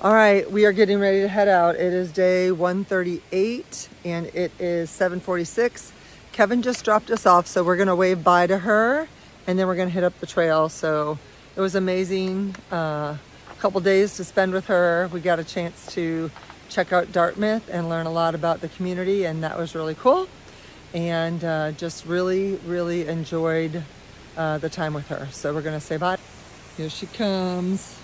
All right, we are getting ready to head out. It is day 138 and it is 7:46. Kevin just dropped us off, so we're gonna wave bye to her and then we're gonna hit up the trail. So it was amazing. A couple days to spend with her. We got a chance to check out Dartmouth and learn a lot about the community, and that was really cool. And just really enjoyed the time with her. So we're gonna say bye. Here she comes.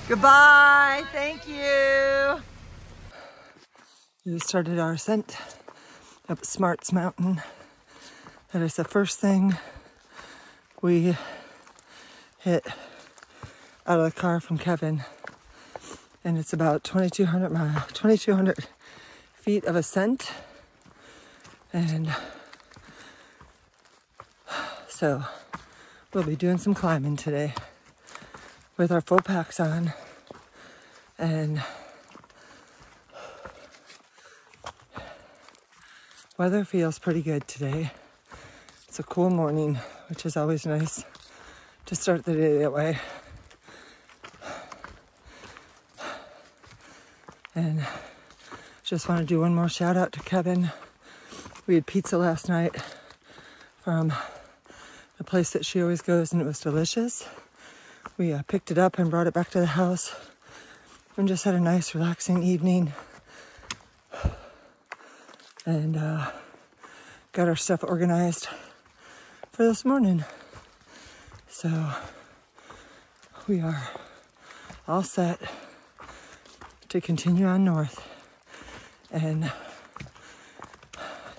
Goodbye, thank you. We started our ascent up Smarts Mountain. That is the first thing we hit out of the car from Kevin. And it's about 2,200 feet of ascent. And so we'll be doing some climbing today with our full packs on. And weather feels pretty good today. It's a cool morning, which is always nice to start the day that way. And just want to do one more shout out to Kevin. We had pizza last night from the place that she always goes, and it was delicious. We picked it up and brought it back to the house and just had a nice relaxing evening. And got our stuff organized for this morning. So we are all set to continue on north, and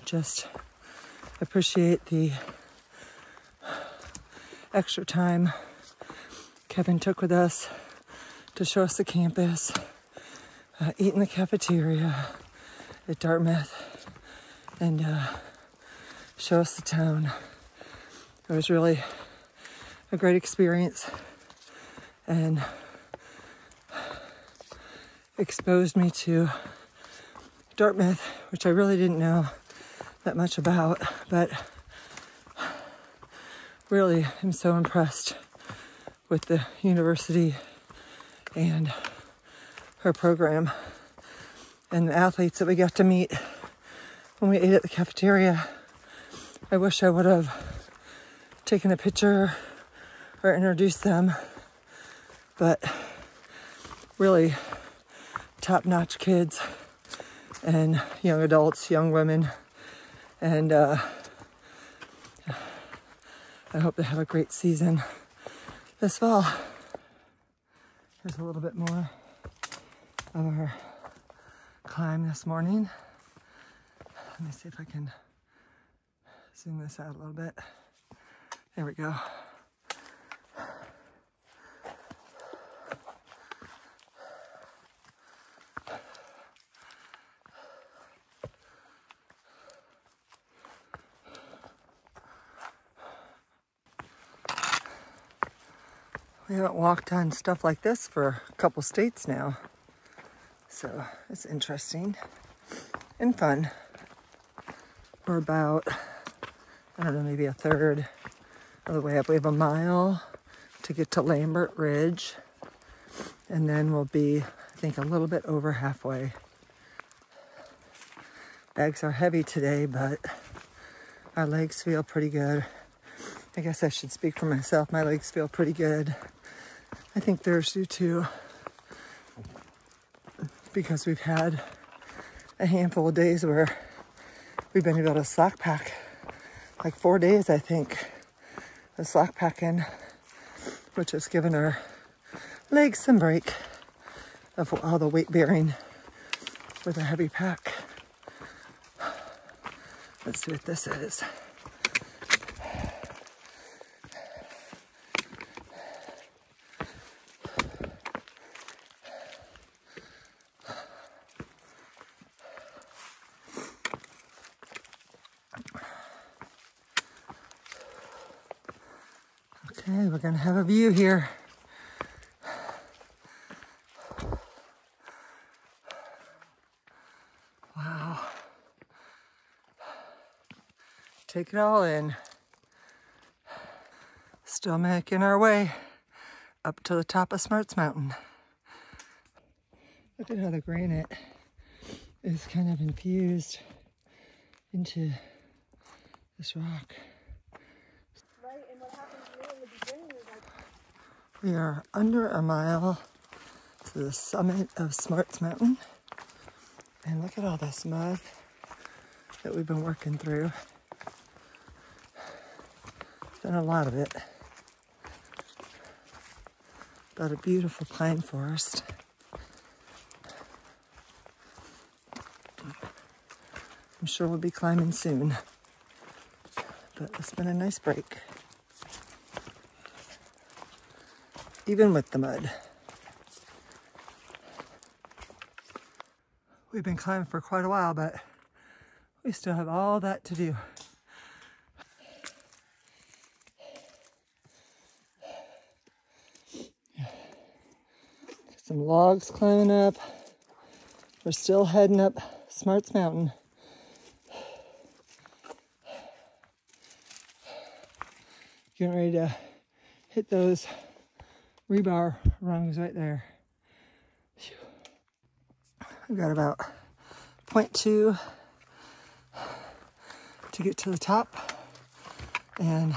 just appreciate the extra time Kevin took with us to show us the campus, eat in the cafeteria at Dartmouth, and show us the town. It was really a great experience and exposed me to Dartmouth, which I really didn't know that much about, but really am so impressed with the university and her program and the athletes that we got to meet when we ate at the cafeteria. I wish I would have taken a picture or introduced them, but really top-notch kids and young adults, young women, and I hope they have a great season this fall. Here's a little bit more of our climb this morning. Let me see if I can zoom this out a little bit. There we go. We haven't walked on stuff like this for a couple states now, so it's interesting and fun. We're about, I don't know, maybe a third of the way up. We have a mile to get to Lambert Ridge, and then we'll be, I think, a little bit over halfway. Bags are heavy today, but our legs feel pretty good. I guess I should speak for myself. My legs feel pretty good. I think theirs do too, because we've had a handful of days where we've been able to slack pack, like 4 days, I think, of slack packing, which has given our legs some break of all the weight bearing with a heavy pack. Let's see what this is. Okay, we're gonna have a view here. Wow. Take it all in. Still making our way up to the top of Smarts Mountain. Look at how the granite is kind of infused into this rock. Right, and what happens really in the beginning is like... We are under a mile to the summit of Smarts Mountain. And look at all this mud that we've been working through. Done a lot of it. But a beautiful pine forest. I'm sure we'll be climbing soon. But it's been a nice break. Even with the mud. We've been climbing for quite a while, but we still have all that to do. Some logs climbing up. We're still heading up Smarts Mountain. Getting ready to hit those rebar rungs right there. Phew. I've got about 0.2 to get to the top, and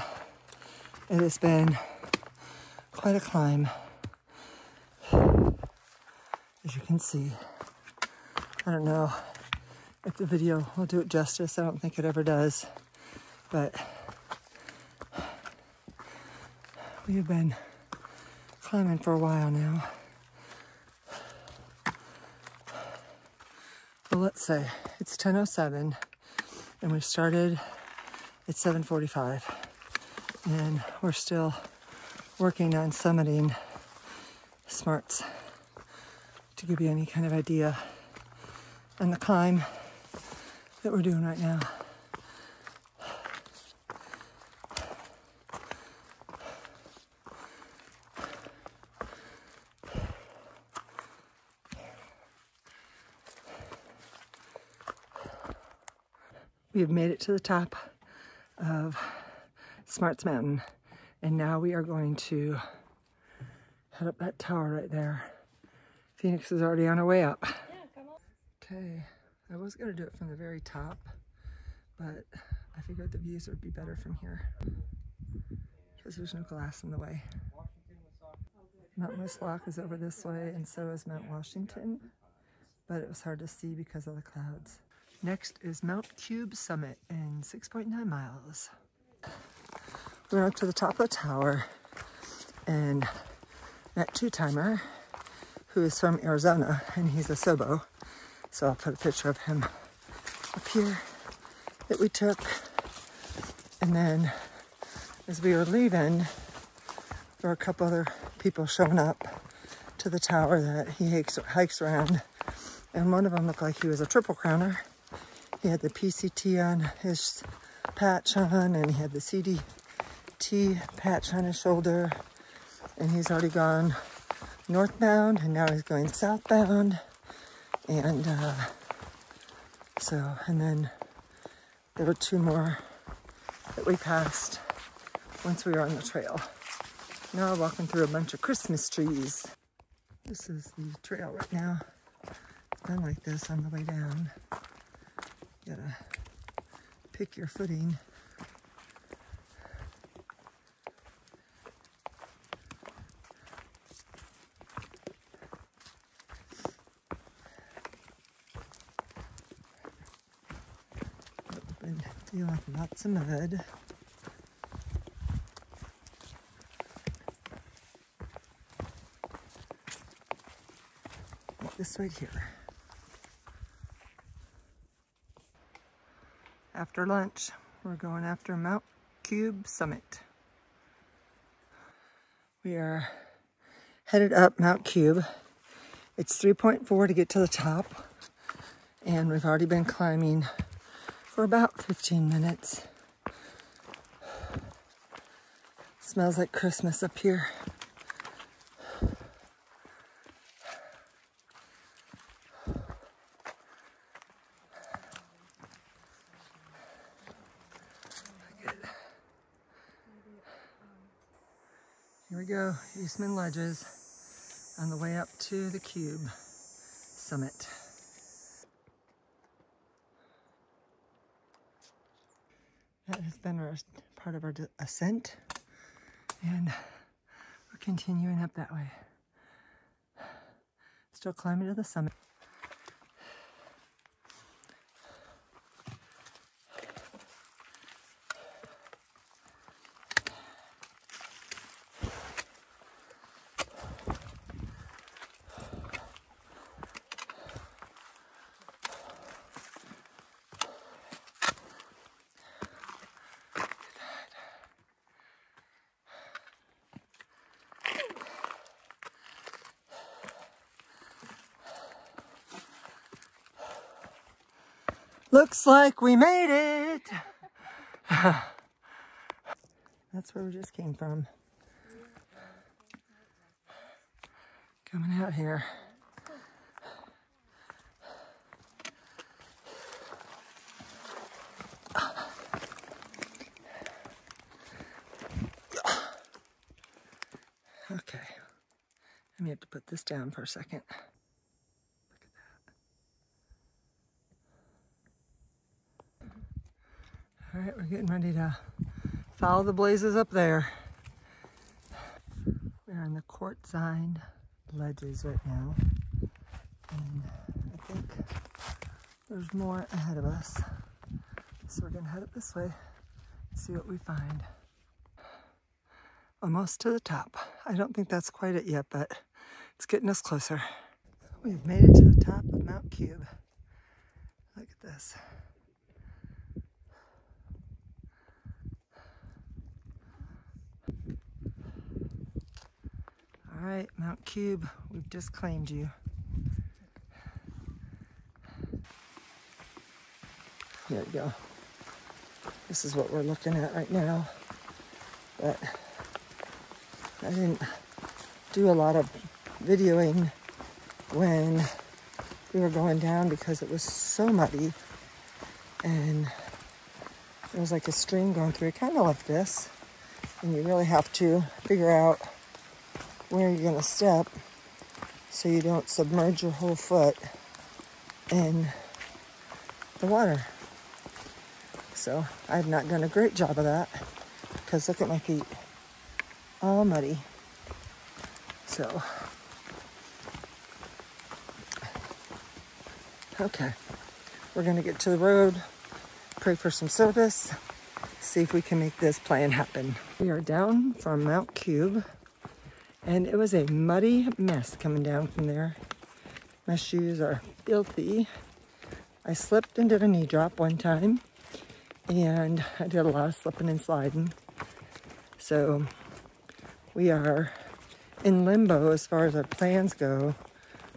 it has been quite a climb. As you can see, I don't know if the video will do it justice. I don't think it ever does, but we have been climbing for a while now. Well, let's say it's 10:07 and we started at 7:45, and we're still working on summiting Smarts to give you any kind of idea on the climb that we're doing right now. We have made it to the top of Smarts Mountain, and now we are going to head up that tower right there. Phoenix is already on her way up. Yeah, come on. Okay, I was gonna do it from the very top, but I figured the views would be better from here because there's no glass in the way. Mount Wislock is over this way, and so is Mount Washington, but it was hard to see because of the clouds. Next is Mount Cube Summit in 6.9 miles. We went up to the top of the tower and met Two-Timer, who is from Arizona, and he's a Sobo. So I'll put a picture of him up here that we took. And then as we were leaving, there were a couple other people showing up to the tower that he hikes around. And one of them looked like he was a Triple Crowner. He had the PCT on his patch on, and he had the CDT patch on his shoulder. And he's already gone northbound, and now he's going southbound. And and then there were two more that we passed once we were on the trail. Now we're walking through a bunch of Christmas trees. This is the trail right now. It's done like this on the way down. You gotta pick your footing. Been dealing with lots of mud. Like this right here. After lunch, we're going after Mount Cube Summit. We are headed up Mount Cube. It's 3.4 to get to the top, and we've already been climbing for about 15 minutes. Smells like Christmas up here. Here we go, Eastman Ledges on the way up to the Cube summit. That has been part of our ascent, and we're continuing up that way. Still climbing to the summit. Looks like we made it. That's where we just came from. Coming out here. Okay. I may have to put this down for a second. All right, we're getting ready to follow the blazes up there. We're on the Quartzine Ledges right now, and I think there's more ahead of us. So we're gonna head up this way, see what we find. Almost to the top. I don't think that's quite it yet, but it's getting us closer. We've made it to the top of Mount Cube. Look at this. All right, Mount Cube, we've just claimed you. There we go. This is what we're looking at right now. But I didn't do a lot of videoing when we were going down because it was so muddy. And there was like a stream going through, kind of like this. And you really have to figure out where you're gonna step so you don't submerge your whole foot in the water. So I've not done a great job of that because look at my feet, all muddy. So, okay, we're gonna get to the road, pray for some service, see if we can make this plan happen. We are down from Mount Cube. And it was a muddy mess coming down from there. My shoes are filthy. I slipped and did a knee drop one time. And I did a lot of slipping and sliding. So we are in limbo as far as our plans go.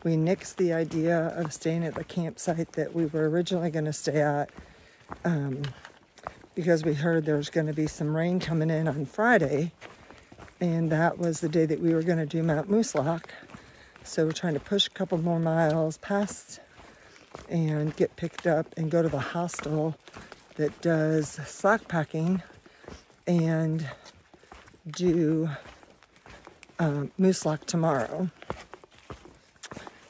We nixed the idea of staying at the campsite that we were originally going to stay at because we heard there was going to be some rain coming in on Friday. And that was the day that we were going to do Mount Moosilauke. So we're trying to push a couple more miles past and get picked up and go to the hostel that does slack packing and do Moosilauke tomorrow.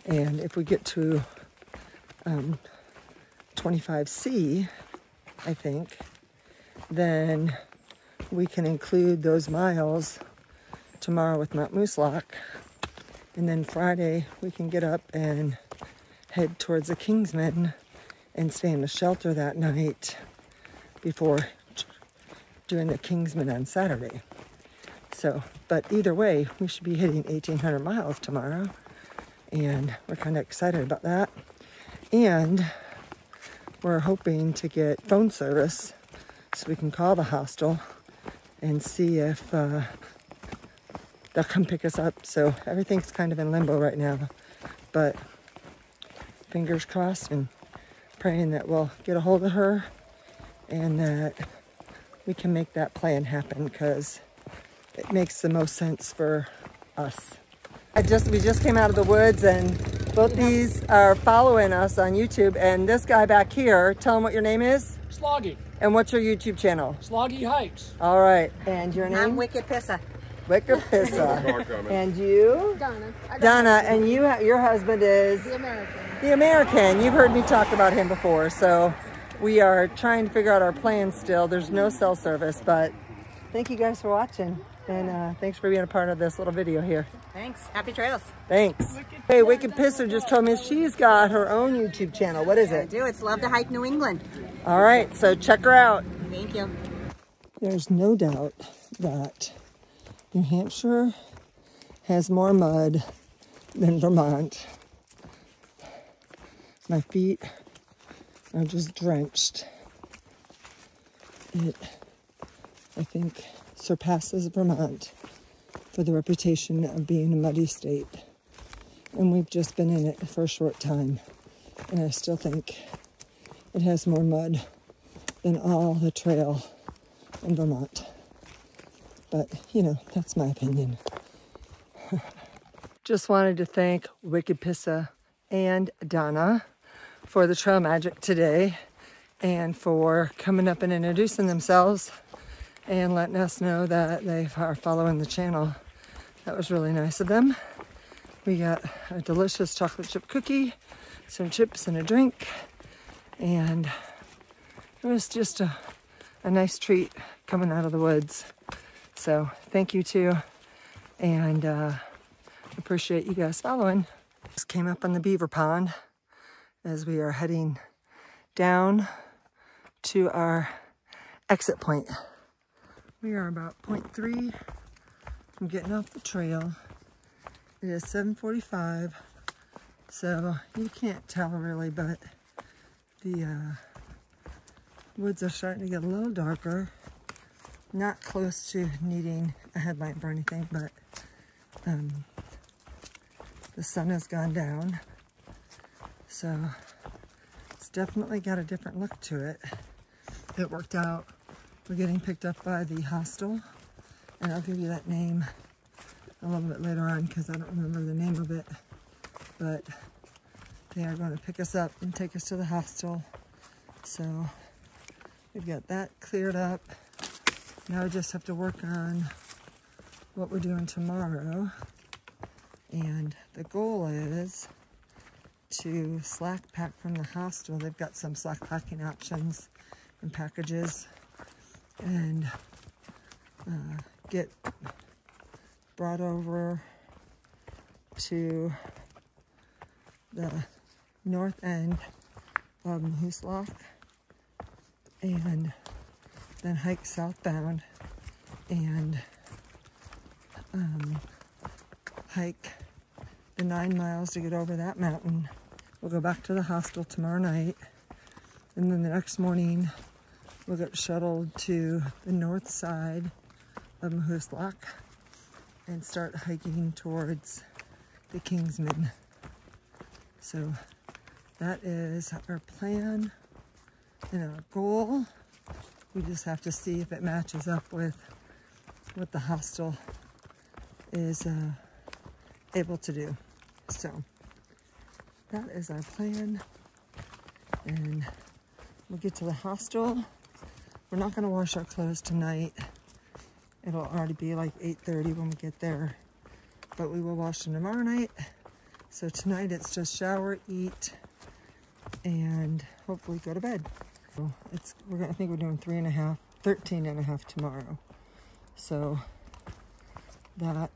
And if we get to 25C, I think, then we can include those miles tomorrow with Mount Moosilauke, and then Friday we can get up and head towards the Kingsman and stay in the shelter that night before doing the Kingsman on Saturday. So, but either way, we should be hitting 1,800 miles tomorrow, and we're kind of excited about that. And we're hoping to get phone service so we can call the hostel and see if they'll come pick us up. So everything's kind of in limbo right now, but fingers crossed and praying that we'll get a hold of her and that we can make that plan happen because it makes the most sense for us. We just came out of the woods and both these are following us on YouTube, and this guy back here, tell him what your name is. Sloggy. And what's your YouTube channel? Sloggy Hikes. All right, and your name? I'm Wicked Pissa. Wickapissa. And you? Donna. Donna, and your husband is? The American. The American. You've heard me talk about him before, so we are trying to figure out our plans still. There's no cell service, but thank you guys for watching, and thanks for being a part of this little video here. Thanks. Happy trails. Thanks. Hey, Wickapissa just told me she's got her own YouTube channel. What is I it? do. It's Love to Hike New England. All right, so check her out. Thank you. There's no doubt that New Hampshire has more mud than Vermont. My feet are just drenched. It, I think, surpasses Vermont for the reputation of being a muddy state. And we've just been in it for a short time. And I still think it has more mud than all the trail in Vermont. But, you know, that's my opinion. Just wanted to thank Wickapissa and Donna for the trail magic today and for coming up and introducing themselves and letting us know that they are following the channel. That was really nice of them. We got a delicious chocolate chip cookie, some chips and a drink, and it was just a nice treat coming out of the woods. So thank you too, and appreciate you guys following. Just came up on the beaver pond as we are heading down to our exit point. We are about 0.3 from getting off the trail. It is 7:45, so you can't tell really, but the woods are starting to get a little darker. Not close to needing a headlamp or anything, but the sun has gone down, so it's definitely got a different look to it. It worked out. We're getting picked up by the hostel, and I'll give you that name a little bit later on because I don't remember the name of it, but they are going to pick us up and take us to the hostel. So we've got that cleared up. Now we just have to work on what we're doing tomorrow, and the goal is to slack pack from the hostel. They've got some slack packing options and packages, and get brought over to the north end of Mahuslach and then hike southbound and hike the 9 miles to get over that mountain. We'll go back to the hostel tomorrow night, and then the next morning we'll get shuttled to the north side of Mahuslach and start hiking towards the Kingsman. So that is our plan and our goal. We just have to see if it matches up with what the hostel is able to do. So that is our plan, and we'll get to the hostel. We're not going to wash our clothes tonight. It'll already be like 8:30 when we get there, but we will wash them tomorrow night. So tonight it's just shower, eat, and hopefully go to bed. So I think we're doing 13 and a half tomorrow. So that,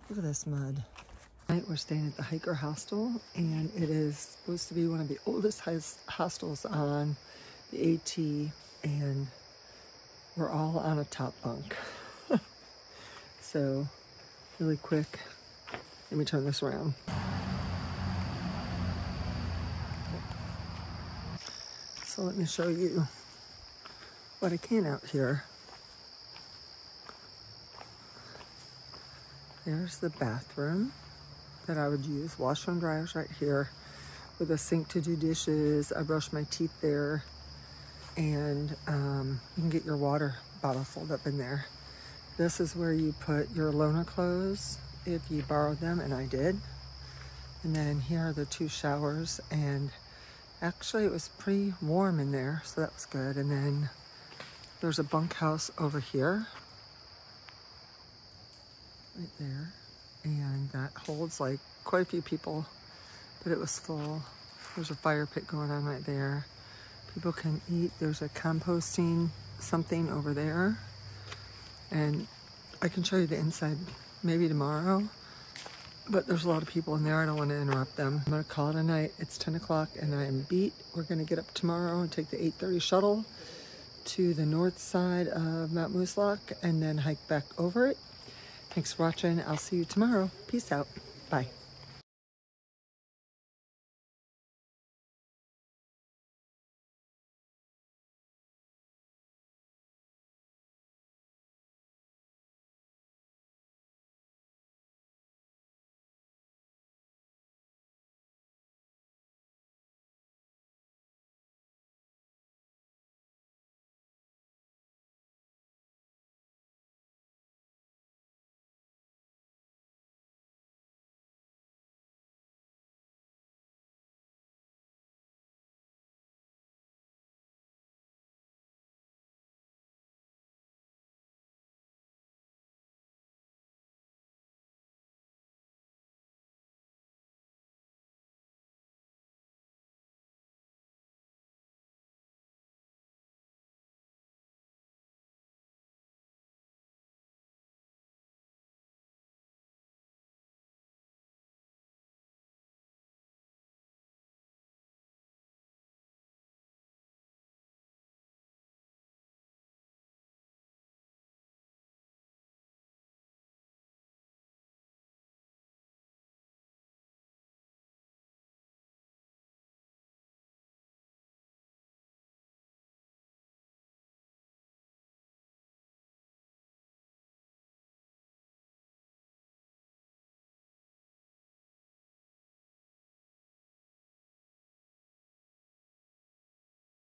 look at this mud. Tonight we're staying at the Hiker Hostel, and it is supposed to be one of the oldest hostels on the AT, and we're all on a top bunk. So really quick, let me turn this around. So let me show you what I can out here. There's the bathroom that I would use. Washer and dryers right here with a sink to do dishes. I brush my teeth there, and you can get your water bottle filled up in there. This is where you put your loaner clothes if you borrowed them, and I did. And then here are the 2 showers, and actually it was pretty warm in there, so that was good. And then there's a bunkhouse over here. right there. And that holds like quite a few people, but it was full. There's a fire pit going on right there. People can eat. There's a composting something over there. And I can show you the inside maybe tomorrow, but there's a lot of people in there. I don't want to interrupt them. I'm gonna call it a night. It's 10 o'clock and I am beat. We're gonna get up tomorrow and take the 8:30 shuttle to the north side of Mount Moosilauke and then hike back over it. Thanks for watching. I'll see you tomorrow. Peace out. Bye.